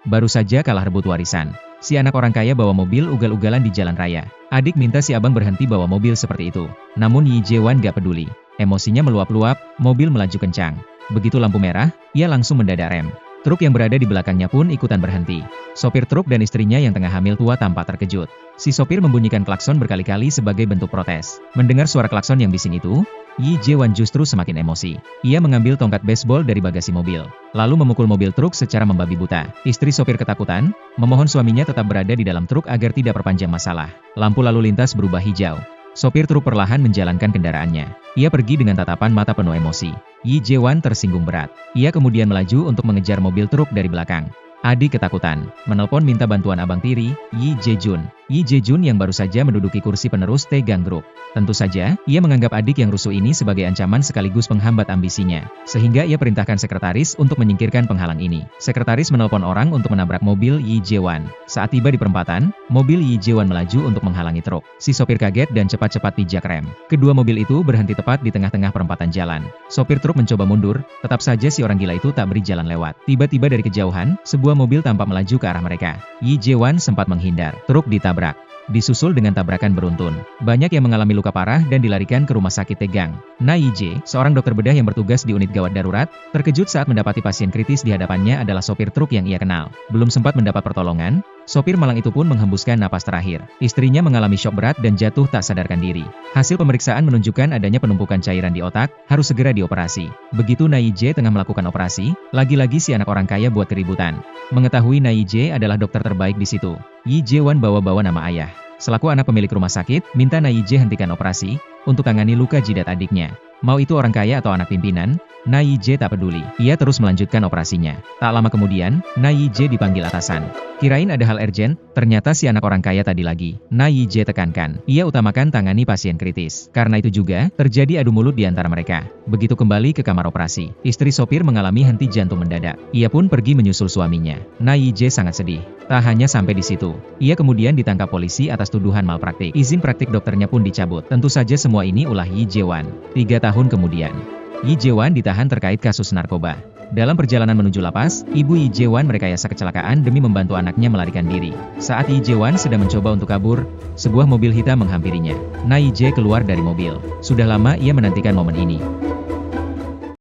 baru saja kalah rebut warisan. Si anak orang kaya bawa mobil ugal-ugalan di jalan raya. Adik minta si abang berhenti bawa mobil seperti itu. Namun Yi Jae-wan gak peduli. Emosinya meluap-luap, mobil melaju kencang. Begitu lampu merah, ia langsung mendadak rem. Truk yang berada di belakangnya pun ikutan berhenti. Sopir truk dan istrinya yang tengah hamil tua tampak terkejut. Si sopir membunyikan klakson berkali-kali sebagai bentuk protes. Mendengar suara klakson yang bising itu, Yi Jae-wan justru semakin emosi. Ia mengambil tongkat baseball dari bagasi mobil, lalu memukul mobil truk secara membabi buta. Istri sopir ketakutan, memohon suaminya tetap berada di dalam truk agar tidak perpanjang masalah. Lampu lalu lintas berubah hijau. Sopir truk perlahan menjalankan kendaraannya. Ia pergi dengan tatapan mata penuh emosi. Yi Jae-wan tersinggung berat. Ia kemudian melaju untuk mengejar mobil truk dari belakang. Adik ketakutan, menelpon minta bantuan abang tiri, Yi Jae-jun. Yi Jae-jun yang baru saja menduduki kursi penerus Taegang Group. Tentu saja, ia menganggap adik yang rusuh ini sebagai ancaman sekaligus penghambat ambisinya. Sehingga ia perintahkan sekretaris untuk menyingkirkan penghalang ini. Sekretaris menelpon orang untuk menabrak mobil Yi Jae-wan. Saat tiba di perempatan, mobil Yi Jae-wan melaju untuk menghalangi truk. Si sopir kaget dan cepat-cepat pijak rem. Kedua mobil itu berhenti tepat di tengah-tengah perempatan jalan. Sopir truk mencoba mundur, tetap saja si orang gila itu tak beri jalan lewat. Tiba-tiba dari kejauhan, sebuah mobil tampak melaju ke arah mereka. Yi Jae-wan sempat menghindar. Truk ditabrak. Disusul dengan tabrakan beruntun. Banyak yang mengalami luka parah dan dilarikan ke rumah sakit Taegang. Na Yi-jae, seorang dokter bedah yang bertugas di unit gawat darurat, terkejut saat mendapati pasien kritis di hadapannya adalah sopir truk yang ia kenal. Belum sempat mendapat pertolongan, sopir malang itu pun menghembuskan napas terakhir. Istrinya mengalami syok berat dan jatuh tak sadarkan diri. Hasil pemeriksaan menunjukkan adanya penumpukan cairan di otak, harus segera dioperasi. Begitu Na Yi-jae tengah melakukan operasi, lagi-lagi si anak orang kaya buat keributan. Mengetahui Na Yi-jae adalah dokter terbaik di situ, Yi Jae-wan bawa-bawa nama ayah. Selaku anak pemilik rumah sakit, minta Na Yi-jae hentikan operasi, untuk tangani luka jidat adiknya. Mau itu orang kaya atau anak pimpinan, Na Yi-jae tak peduli. Ia terus melanjutkan operasinya. Tak lama kemudian, Na Yi-jae dipanggil atasan. Kirain ada hal urgent, ternyata si anak orang kaya tadi lagi. Na Yi-jae tekankan, ia utamakan tangani pasien kritis. Karena itu juga, terjadi adu mulut di antara mereka. Begitu kembali ke kamar operasi, istri sopir mengalami henti jantung mendadak. Ia pun pergi menyusul suaminya. Na Yi-jae sangat sedih. Tak hanya sampai di situ, ia kemudian ditangkap polisi atas tuduhan malpraktik. Izin praktik dokternya pun dicabut. Tentu saja semua ini ulah Yi Jae-wan. 3 tahun kemudian, Yi Jae-wan ditahan terkait kasus narkoba. Dalam perjalanan menuju lapas, ibu Yi Jae-wan merekayasa kecelakaan demi membantu anaknya melarikan diri. Saat Yi Jae-wan sedang mencoba untuk kabur, sebuah mobil hitam menghampirinya. Na Yi-jae keluar dari mobil. Sudah lama ia menantikan momen ini.